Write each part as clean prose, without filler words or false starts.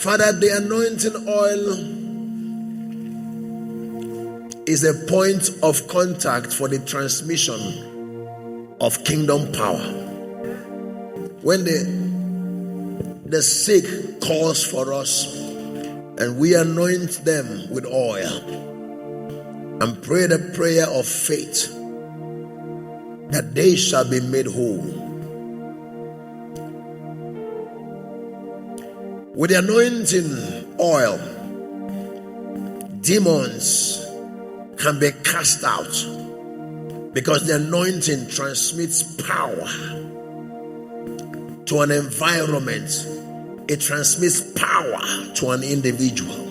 Father, the anointing oil is a point of contact for the transmission of kingdom power. When the sick calls for us and we anoint them with oil and pray the prayer of faith that they shall be made whole. With the anointing oil, demons can be cast out because the anointing transmits power to an environment. It transmits power to an individual.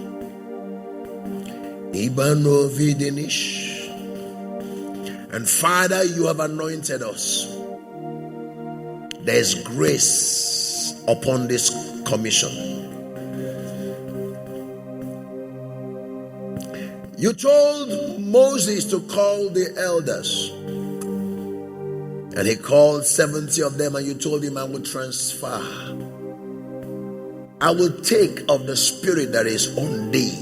And Father, you have anointed us. There is grace upon this commission. You told Moses to call the elders, and he called 70 of them, and you told him, I will transfer. I will take of the spirit that is on thee,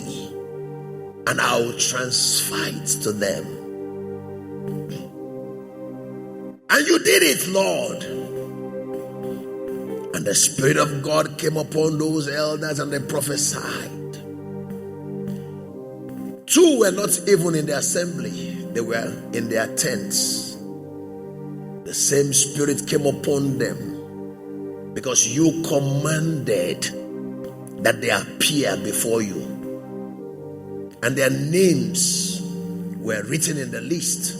and I will transfer it to them. And you did it, Lord. And the Spirit of God came upon those elders, and they prophesied. 2 were not even in the assembly, they were in their tents. The same Spirit came upon them because you commanded that they appear before you, and their names were written in the list.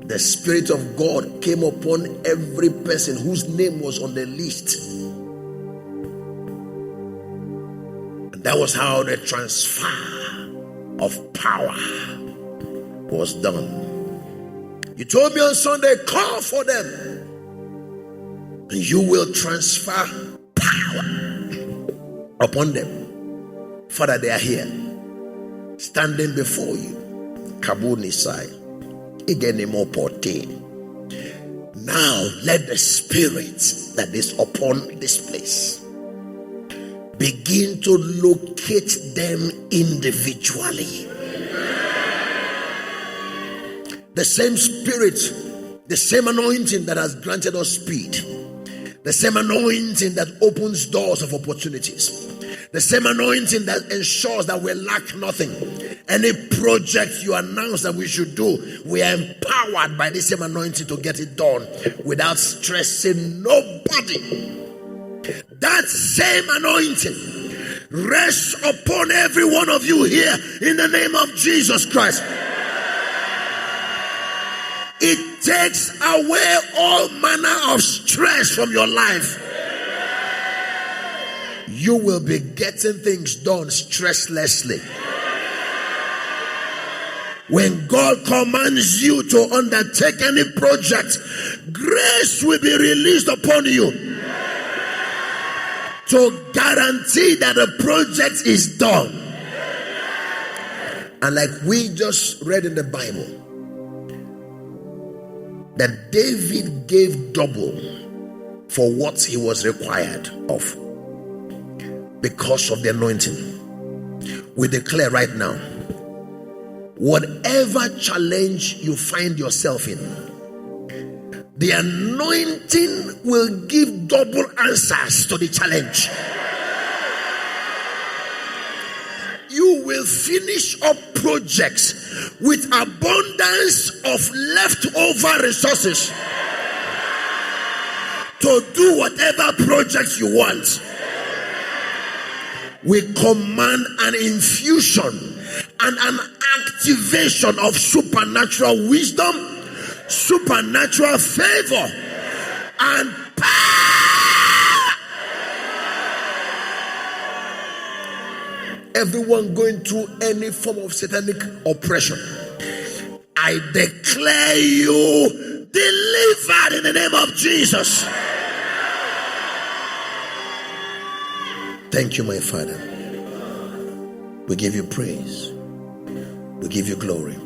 The Spirit of God came upon every person whose name was on the list. And that was how the transfer of power was done. You told me on Sunday, call for them, and you will transfer power upon them. Father, they are here, standing before you. Kabunisai. Now let the Spirit that is upon this place begin to locate them individually. The same Spirit, the same anointing that has granted us speed, the same anointing that opens doors of opportunities, the same anointing that ensures that we lack nothing. Any project you announce that we should do, we are empowered by the same anointing to get it done without stressing nobody. That same anointing rests upon every one of you here in the name of Jesus Christ. It takes away all manner of stress from your life. You will be getting things done stresslessly. When God commands you to undertake any project, grace will be released upon you to guarantee that the project is done. And like we just read in the Bible, that David gave double for what he was required of because of the anointing. We declare right now, whatever challenge you find yourself in, the anointing will give double answers to the challenge. You will finish up projects with abundance of leftover resources to do whatever project you want. We command an infusion and an activation of supernatural wisdom, supernatural favor, and power. Everyone going through any form of satanic oppression, I declare you delivered in the name of Jesus. Thank you, my Father. We give you praise. We give you glory.